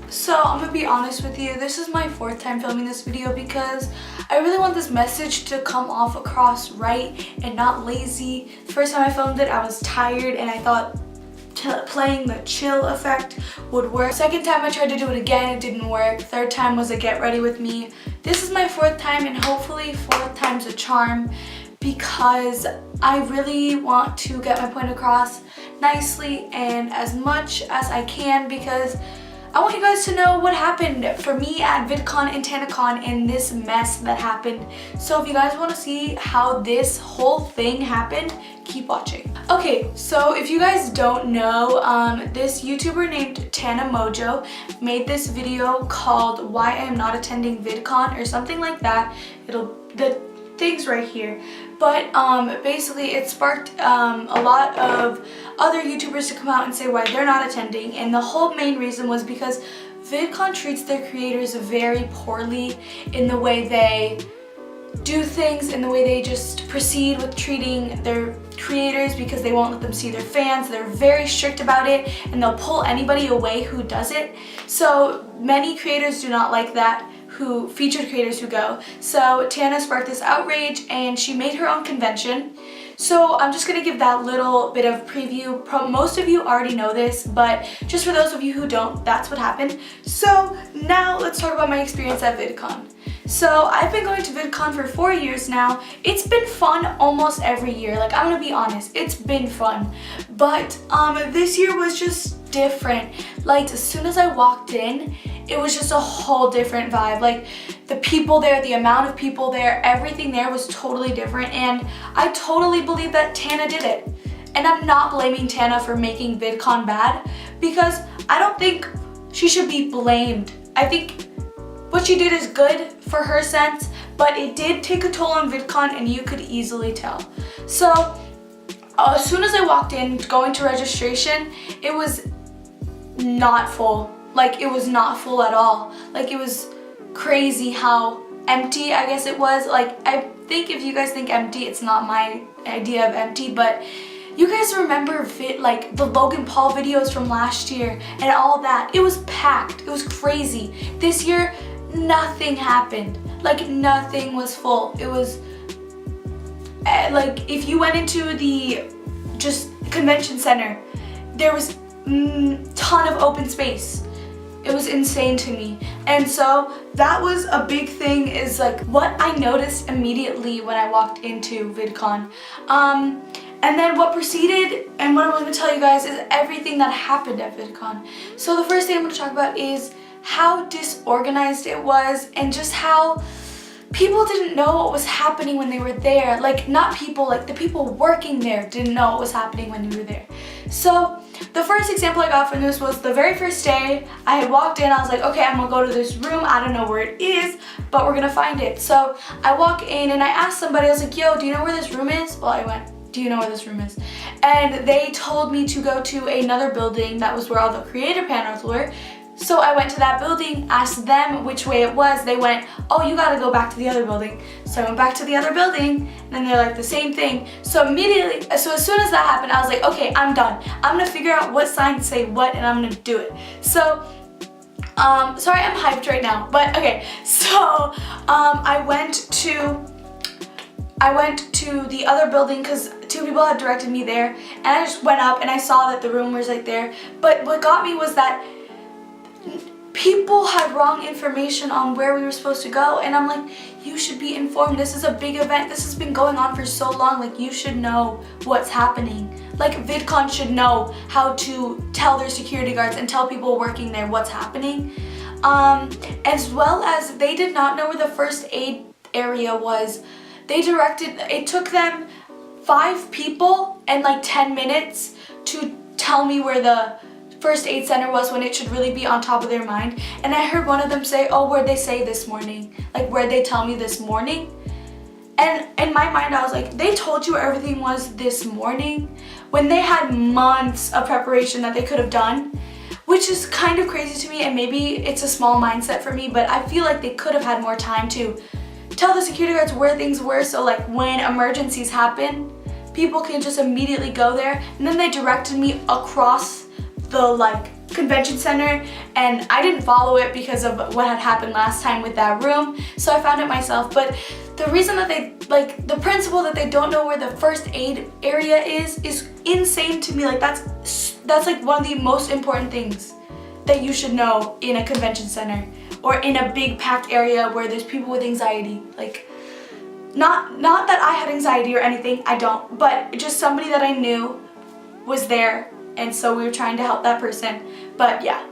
So I'm gonna be honest with you, this is my 4th time filming this video because I really want this message to come off across right and not lazy. The first time I filmed it, I was tired and I thought playing the chill effect would work. Second time I tried to do it again, it didn't work. Third time was a get ready with me. This is my 4th time and hopefully 4th time's a charm because I really want to get my point across nicely and as much as I can because I want you guys to know what happened for me at VidCon and Tanacon in this mess that happened. So if you guys want to see how this whole thing happened, keep watching. Okay, so if you guys don't know, this YouTuber named Tana Mojo made this video called Why I Am Not Attending VidCon or something like that. The thing's right here. But basically it sparked a lot of other YouTubers to come out and say why they're not attending, and the whole main reason was because VidCon treats their creators very poorly in the way they do things, in the way they just proceed with treating their creators because they won't let them see their fans. They're very strict about it and they'll pull anybody away who does it. So many creators do not like that, featured creators who go. So Tana sparked this outrage and she made her own convention. So I'm just gonna give that little bit of preview. Most of you already know this, but just for those of you who don't, that's what happened. So now let's talk about my experience at VidCon. So I've been going to VidCon for 4 years now. It's been fun almost every year. Like, I'm gonna be honest, it's been fun. But this year was just different. Like, as soon as I walked in, it was just a whole different vibe. Like, the people there, the amount of people there, everything there was totally different, and I totally believe that Tana did it. And I'm not blaming Tana for making VidCon bad because I don't think she should be blamed. I think what she did is good for her sense, but it did take a toll on VidCon and you could easily tell. So as soon as I walked in going to registration, it was not full. Like, it was not full at all. Like, it was crazy how empty I guess it was. Like, I think if you guys think empty, it's not my idea of empty, but you guys remember like the Logan Paul videos from last year and all that. It was packed. It was crazy. This year, nothing happened. Like, nothing was full. It was like if you went into the just convention center, there was ton of open space. It was insane to me. And so that was a big thing, is like what I noticed immediately when I walked into VidCon. And then what proceeded and what I'm going to tell you guys is everything that happened at VidCon. So the first thing I'm going to talk about is how disorganized it was and just how people didn't know what was happening when they were there. Like, not people, like the people working there didn't know what was happening when you were there. So the first example I got from this was the very first day I had walked in. I was like, okay, I'm gonna go to this room. I don't know where it is, but we're gonna find it. So I walk in and I asked somebody, I was like, yo, do you know where this room is? Well, I went, do you know where this room is? And they told me to go to another building that was where all the creator panels were. So I went to that building, asked them which way it was. They went, oh, you gotta go back to the other building. So I went back to the other building, and then they're like the same thing. So immediately, so as soon as that happened, I was like, okay, I'm done. I'm gonna figure out what signs say what, and I'm gonna do it. So, sorry, I'm hyped right now, but okay. So, I went to the other building because 2 people had directed me there, and I just went up and I saw that the room was right there. But what got me was that people had wrong information on where we were supposed to go, and I'm like, you should be informed. This is a big event. This has been going on for so long. Like, you should know what's happening. Like, VidCon should know how to tell their security guards and tell people working there what's happening. As well as they did not know where the first aid area was. It took them 5 people and like 10 minutes to tell me where the first aid center was when it should really be on top of their mind. And I heard one of them say, oh, where'd they say this morning? Like, where'd they tell me this morning? And in my mind, I was like, they told you where everything was this morning when they had months of preparation that they could have done, which is kind of crazy to me, and maybe it's a small mindset for me, but I feel like they could have had more time to tell the security guards where things were, so like when emergencies happen, people can just immediately go there. And then they directed me across the like convention center, and I didn't follow it because of what had happened last time with that room, so I found it myself. But the reason that they, like, the principle that they don't know where the first aid area is insane to me. Like, that's like one of the most important things that you should know in a convention center or in a big packed area where there's people with anxiety. Like, not that I had anxiety or anything, I don't, but just somebody that I knew was there, and so we were trying to help that person. But yeah,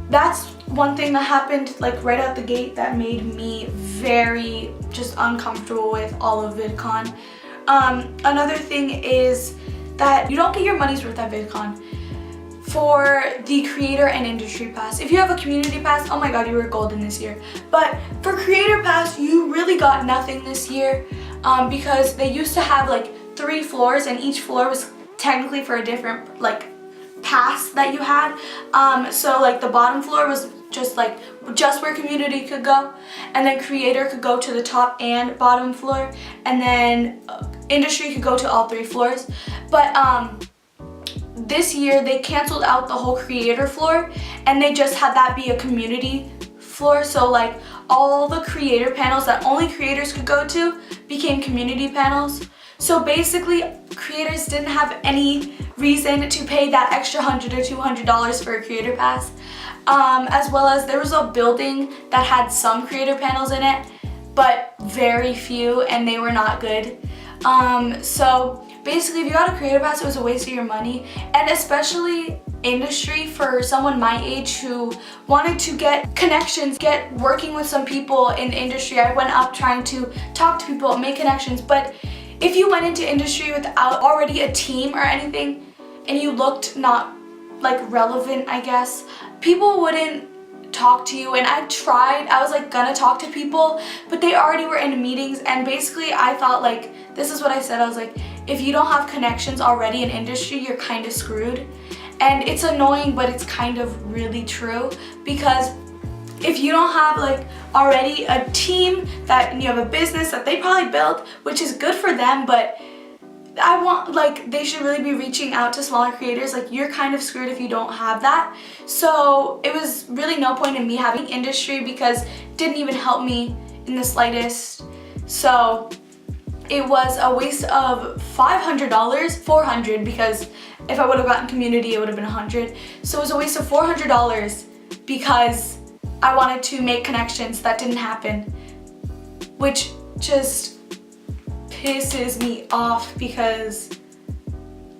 that's one thing that happened like right out the gate that made me very just uncomfortable with all of VidCon. Another thing is that you don't get your money's worth at VidCon for the creator and industry pass. If you have a community pass, oh my god, you were golden this year. But for creator pass, you really got nothing this year, because they used to have like 3 floors, and each floor was technically for a different like pass that you had. So like the bottom floor was just where community could go, and then creator could go to the top and bottom floor, and then industry could go to all 3 floors. But this year they canceled out the whole creator floor, and they just had that be a community floor. So like all the creator panels that only creators could go to became community panels. So basically, creators didn't have any reason to pay that extra $100 or $200 for a creator pass. As well as there was a building that had some creator panels in it, but very few, and they were not good. So basically, if you got a creator pass, it was a waste of your money, and especially industry for someone my age who wanted to get connections, get working with some people in industry. I went up trying to talk to people, make connections, but if you went into industry without already a team or anything, and you looked not like relevant, I guess, people wouldn't talk to you. And I was like gonna talk to people, but they already were in meetings, and basically I thought, like, this is what I said, I was like, if you don't have connections already in industry, you're kind of screwed. And it's annoying, but it's kind of really true, because if you don't have like already a team and you have a business that they probably built, which is good for them, but I want, like, they should really be reaching out to smaller creators. Like, you're kind of screwed if you don't have that. So it was really no point in me having industry, because it didn't even help me in the slightest. So it was a waste of $500, $400, because if I would have gotten community, it would have been $100. So it was a waste of $400 because I wanted to make connections that didn't happen, which just pisses me off, because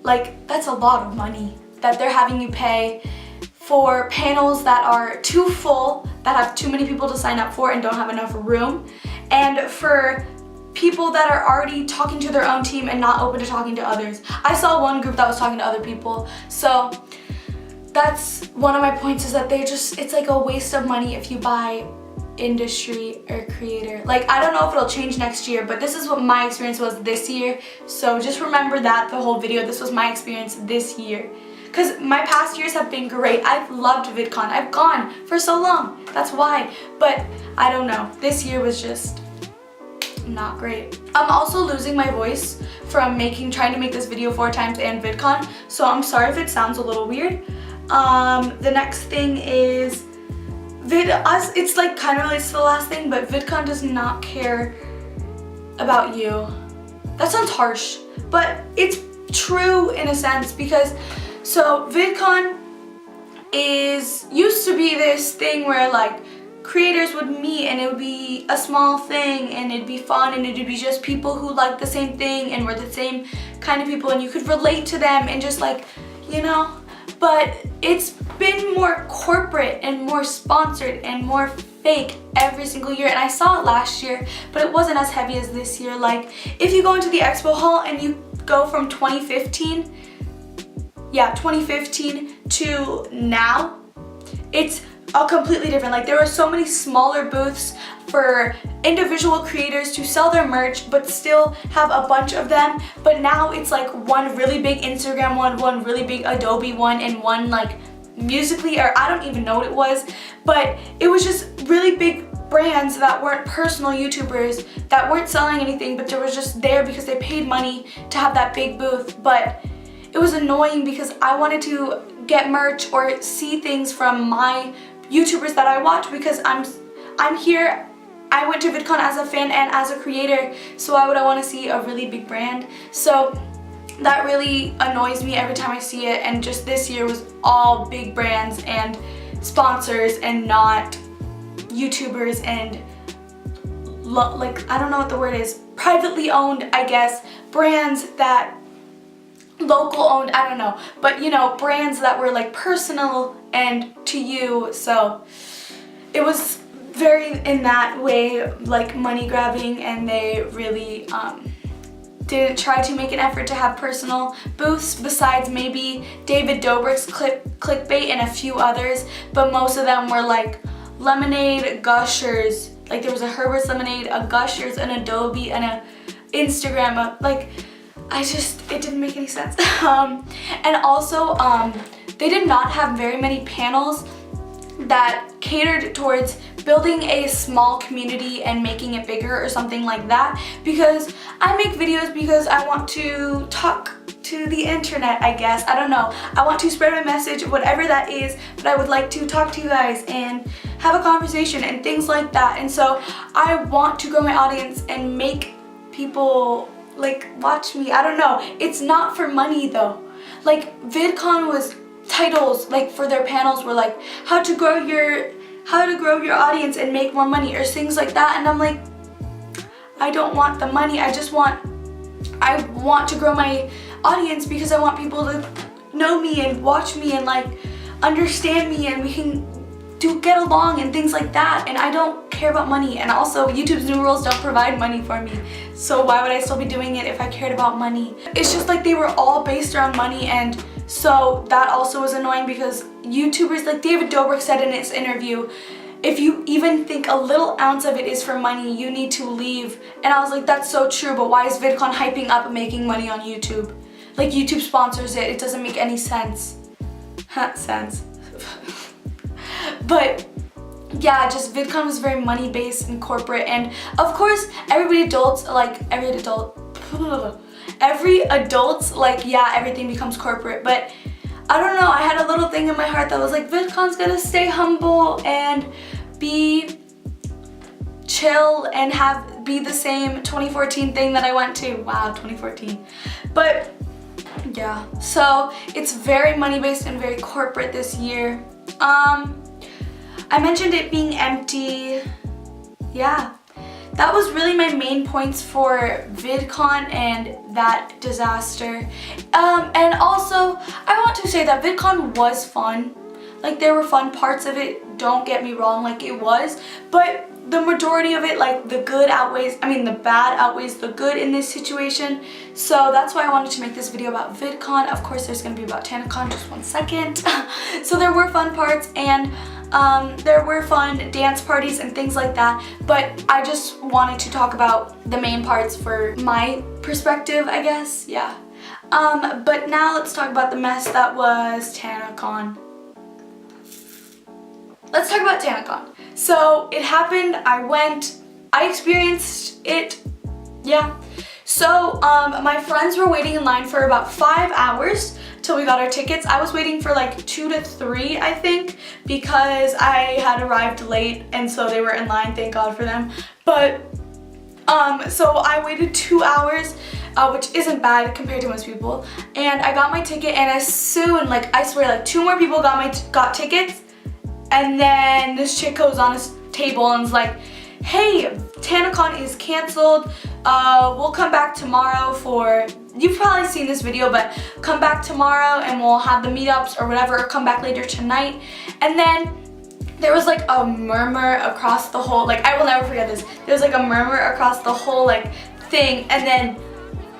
like, that's a lot of money that they're having you pay for panels that are too full, that have too many people to sign up for and don't have enough room, and for people that are already talking to their own team and not open to talking to others. I saw one group that was talking to other people. So that's one of my points, is that it's like a waste of money if you buy industry or creator. Like, I don't know if it'll change next year, but this is what my experience was this year. So just remember that the whole video, this was my experience this year. Because my past years have been great. I've loved VidCon. I've gone for so long. That's why. But I don't know. This year was just not great. I'm also losing my voice from trying to make this video 4 times and VidCon. So I'm sorry if it sounds a little weird. The next thing is it's like kind of relates to the last thing, but VidCon does not care about you. That sounds harsh, but it's true in a sense, because so VidCon used to be this thing where like creators would meet, and it would be a small thing, and it'd be fun, and it'd be just people who liked the same thing and were the same kind of people, and you could relate to them, and just like, you know. But it's been more corporate and more sponsored and more fake every single year, and I saw it last year, but it wasn't as heavy as this year. Like, if you go into the expo hall and you go from 2015 to now, it's completely different. Like, there were so many smaller booths for individual creators to sell their merch but still have a bunch of them, but now it's like one really big Instagram one really big Adobe one, and one like Musically, or I don't even know what it was, but it was just really big brands that weren't personal YouTubers, that weren't selling anything, but they were just there because they paid money to have that big booth. But it was annoying because I wanted to get merch or see things from my YouTubers that I watch, because I'm here. I went to VidCon as a fan and as a creator, so why would I want to see a really big brand? So that really annoys me every time I see it, and just this year was all big brands and sponsors and not YouTubers and like, I don't know what the word is, privately owned, I guess, brands that local owned, I don't know, but you know, brands that were like personal and to you. So it was very in that way like money grabbing, and they really didn't try to make an effort to have personal booths, besides maybe David Dobrik's clickbait and a few others, but most of them were like Lemonade, Gushers, like there was a Herbert's Lemonade, a Gushers, an Adobe, and a Instagram, like it didn't make any sense. And also they did not have very many panels that catered towards building a small community and making it bigger or something like that, because I make videos because I want to talk to the internet, I guess. I don't know. I want to spread my message, whatever that is, but I would like to talk to you guys and have a conversation and things like that. And so I want to grow my audience and make people like watch me. I don't know. It's not for money though. Like VidCon was titles like for their panels were like how to grow your audience and make more money or things like that, and I'm like, I don't want the money. I want to grow my audience because I want people to know me and watch me and like understand me, and we can get along and things like that, and I don't care about money. And also YouTube's new rules don't provide money for me, so why would I still be doing it if I cared about money? It's just like they were all based around money, and so that also was annoying because YouTubers like David Dobrik said in his interview, if you even think a little ounce of it is for money, you need to leave. And I was like, that's so true, but why is VidCon hyping up and making money on YouTube? Like YouTube sponsors it. It doesn't make any sense. Sense. But yeah, just VidCon was very money based and corporate, and of course every adult's like, yeah, everything becomes corporate, but I don't know, I had a little thing in my heart that was like, VidCon's gonna stay humble and be chill and be the same 2014 thing that I went to. Wow, 2014. But yeah, so it's very money based and very corporate this year. I mentioned it being empty. Yeah, that was really my main points for VidCon and that disaster. And also, I want to say that VidCon was fun. Like, there were fun parts of it, don't get me wrong, like it was, but the majority of it, like the bad outweighs the good in this situation. So that's why I wanted to make this video about VidCon. Of course, there's gonna be about Tanacon, just 1 second. So there were fun parts, and there were fun dance parties and things like that, but I just wanted to talk about the main parts for my perspective, I guess, yeah. But now let's talk about the mess that was Tanacon. Let's talk about Tanacon. So it happened, I experienced it, yeah. So my friends were waiting in line for about 5 hours till we got our tickets. I was waiting for like 2 to 3, I think, because I had arrived late, and so they were in line, thank God for them. But so I waited 2 hours, which isn't bad compared to most people, and I got my ticket, and as soon, like I swear, like 2 more people got tickets, and then this chick goes on his table and is like, hey, Tanacon is canceled, we'll come back tomorrow for, you've probably seen this video, but come back tomorrow and we'll have the meetups or whatever, or come back later tonight. And then there was like a murmur across the whole, like I will never forget this, there was like a murmur across the whole like thing, and then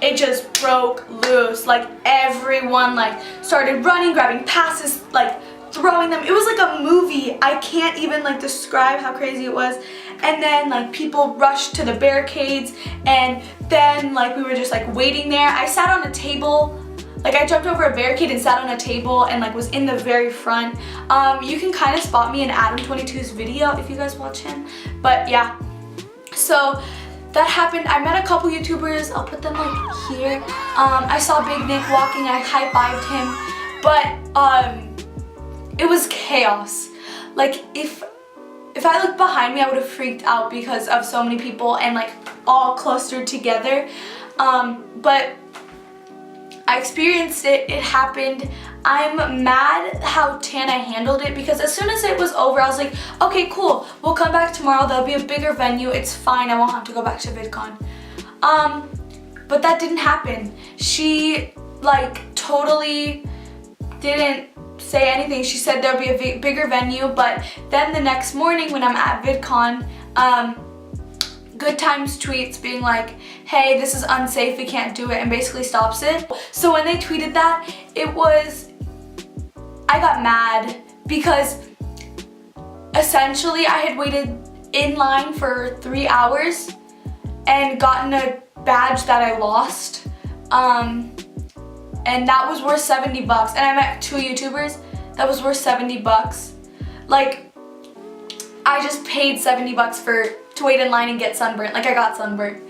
it just broke loose. Like everyone like started running, grabbing passes, like throwing them. It was like a movie. I can't even like describe how crazy it was. And then like people rushed to the barricades, and then like we were just like waiting there. I sat on a table, like I jumped over a barricade and sat on a table and like was in the very front. You can kind of spot me in Adam22's video if you guys watch him. But yeah, so that happened. I met a couple YouTubers, I'll put them like here. I saw Big Nick walking, I high-fived him, but it was chaos. Like if I looked behind me, I would have freaked out because of so many people and like all clustered together. But I experienced it, it happened. I'm mad how Tana handled it because as soon as it was over, I was like, okay, cool, we'll come back tomorrow, there'll be a bigger venue, it's fine, I won't have to go back to VidCon. But that didn't happen. She like totally didn't say anything. She said there'll be a bigger venue, but then the next morning when I'm at VidCon, Good Times tweets being like, hey, this is unsafe, we can't do it, and basically stops it. So when they tweeted that, I got mad because essentially I had waited in line for 3 hours and gotten a badge that I lost. And that was worth $70, and I met 2 YouTubers. That was worth $70. Like, I just paid $70 to wait in line and get sunburnt. Like, I got sunburnt.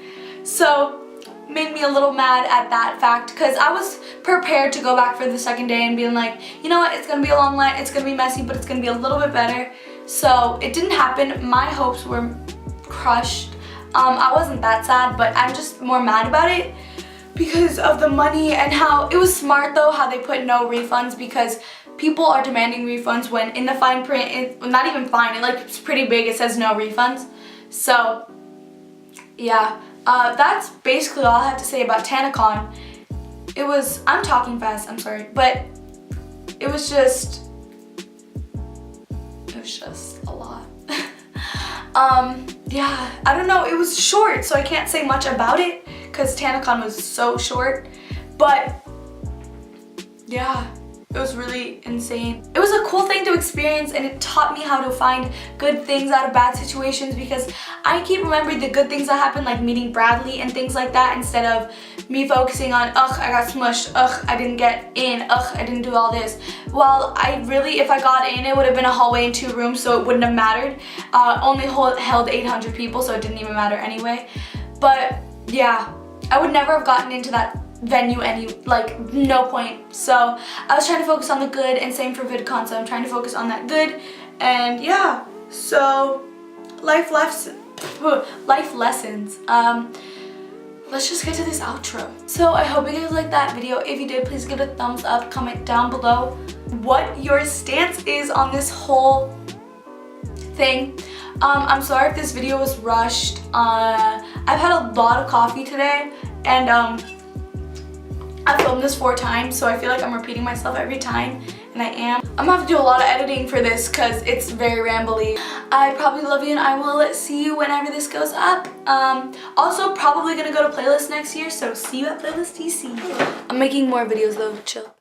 So, made me a little mad at that fact because I was prepared to go back for the second day and being like, you know what, it's gonna be a long line, it's gonna be messy, but it's gonna be a little bit better. So, it didn't happen. My hopes were crushed. I wasn't that sad, but I'm just more mad about it because of the money and how it was smart though how they put no refunds because people are demanding refunds when in the fine print, not even fine, it's pretty big, it says no refunds. So yeah, that's basically all I have to say about Tanacon. I'm talking fast, I'm sorry, but it was just a lot. Yeah, I don't know, it was short, so I can't say much about it because Tanacon was so short, but yeah, it was really insane. It was a cool thing to experience and it taught me how to find good things out of bad situations because I keep remembering the good things that happened, like meeting Bradley and things like that, instead of me focusing on, ugh, I got smushed, ugh, I didn't get in, ugh, I didn't do all this. Well, if I got in, it would have been a hallway and 2 rooms, so it wouldn't have mattered. Only held 800 people, so it didn't even matter anyway. But yeah, I would never have gotten into that venue no point. So I was trying to focus on the good, and same for VidCon, so I'm trying to focus on that good. And yeah, so life lessons. Let's just get to this outro. So I hope you guys liked that video. If you did, please give it a thumbs up. Comment down below what your stance is on this whole thing. I'm sorry if this video was rushed. I've had a lot of coffee today, and I filmed this 4 times, so I feel like I'm repeating myself every time, and I am. I'm gonna have to do a lot of editing for this because it's very rambly. I probably love you, and I will see you whenever this goes up. Also, probably gonna go to playlist next year, so see you at playlist DC. I'm making more videos though, chill.